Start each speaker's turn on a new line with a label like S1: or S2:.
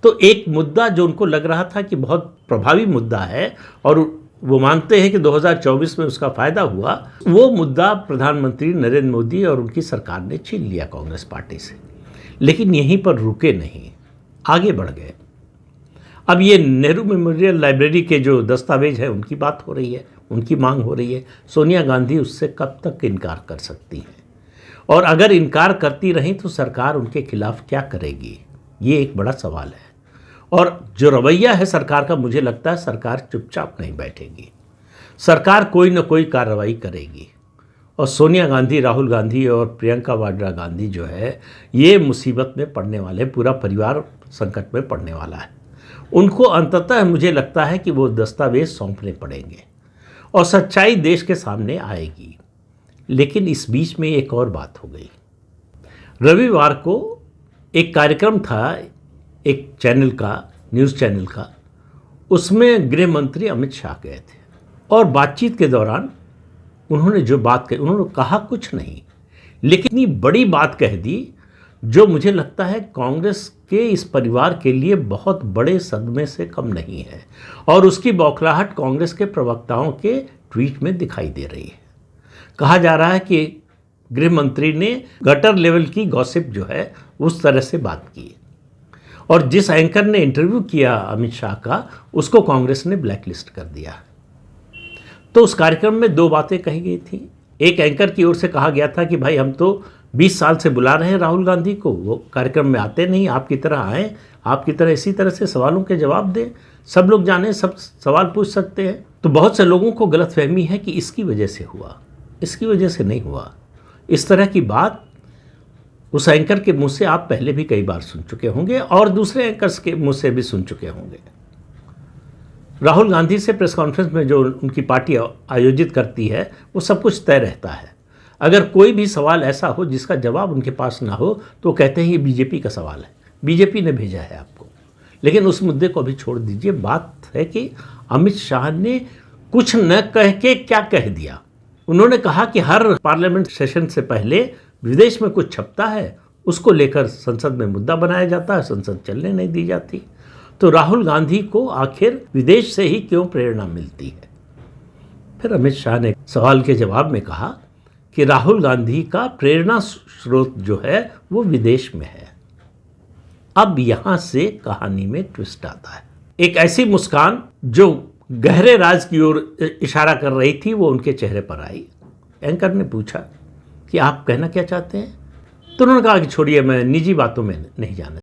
S1: तो एक मुद्दा जो उनको लग रहा था कि बहुत प्रभावी मुद्दा है और वो मानते हैं कि 2024 में उसका फायदा हुआ, वो मुद्दा प्रधानमंत्री नरेंद्र मोदी और उनकी सरकार ने छीन लिया कांग्रेस पार्टी से। लेकिन यहीं पर रुके नहीं, आगे बढ़ गए। अब ये नेहरू मेमोरियल लाइब्रेरी के जो दस्तावेज हैं उनकी बात हो रही है, उनकी मांग हो रही है। सोनिया गांधी उससे कब तक इनकार कर सकती हैं, और अगर इनकार करती रहीं तो सरकार उनके खिलाफ क्या करेगी, ये एक बड़ा सवाल है। और जो रवैया है सरकार का, मुझे लगता है सरकार चुपचाप नहीं बैठेगी, सरकार कोई न कोई कार्रवाई करेगी। और सोनिया गांधी, राहुल गांधी और प्रियंका वाड्रा गांधी जो है, ये मुसीबत में पड़ने वाले, पूरा परिवार संकट में पड़ने वाला है। उनको अंततः मुझे लगता है कि वो दस्तावेज सौंपने पड़ेंगे और सच्चाई देश के सामने आएगी। लेकिन इस बीच में एक और बात हो गई। रविवार को एक कार्यक्रम था एक चैनल का, न्यूज़ चैनल का, उसमें गृह मंत्री अमित शाह गए थे और बातचीत के दौरान उन्होंने जो बात कही, उन्होंने कहा कुछ नहीं, लेकिन इतनी बड़ी बात कह दी जो मुझे लगता है कांग्रेस के इस परिवार के लिए बहुत बड़े सदमे से कम नहीं है। और उसकी बौखलाहट कांग्रेस के प्रवक्ताओं के ट्वीट में दिखाई दे रही है। कहा जा रहा है कि गृह मंत्री ने गटर लेवल की गॉसिप जो है उस तरह से बात की, और जिस एंकर ने इंटरव्यू किया अमित शाह का, उसको कांग्रेस ने ब्लैकलिस्ट कर दिया। तो उस कार्यक्रम में दो बातें कही गई थी। एक एंकर की ओर से कहा गया था कि भाई हम तो 20 साल से बुला रहे हैं राहुल गांधी को, वो कार्यक्रम में आते नहीं, आपकी तरह आएँ, आपकी तरह इसी तरह से सवालों के जवाब दें, सब लोग जाने, सब सवाल पूछ सकते हैं। तो बहुत से लोगों को गलतफहमी है कि इसकी वजह से हुआ, इसकी वजह से नहीं हुआ। इस तरह की बात उस एंकर के मुंह से आप पहले भी कई बार सुन चुके होंगे और दूसरे एंकर्स के मुंह से भी सुन चुके होंगे। राहुल गांधी से प्रेस कॉन्फ्रेंस में जो उनकी पार्टी आयोजित करती है वो सब कुछ तय रहता है। अगर कोई भी सवाल ऐसा हो जिसका जवाब उनके पास ना हो तो कहते हैं ये बीजेपी का सवाल है, बीजेपी ने भेजा है आपको। लेकिन उस मुद्दे को अभी छोड़ दीजिए। बात है कि अमित शाह ने कुछ न कह के क्या कह दिया। उन्होंने कहा कि हर पार्लियामेंट सेशन से पहले विदेश में कुछ छपता है, उसको लेकर संसद में मुद्दा बनाया जाता है, संसद चलने नहीं दी जाती। तो राहुल गांधी को आखिर विदेश से ही क्यों प्रेरणा मिलती है? फिर अमित शाह ने सवाल के जवाब में कहा कि राहुल गांधी का प्रेरणा स्रोत जो है वो विदेश में है। अब यहां से कहानी में ट्विस्ट आता है। एक ऐसी मुस्कान जो गहरे राज की ओर इशारा कर रही थी वो उनके चेहरे पर आई। एंकर ने पूछा कि आप कहना क्या चाहते हैं? तो उन्होंने कहा कि छोड़िए, मैं निजी बातों में नहीं जाना।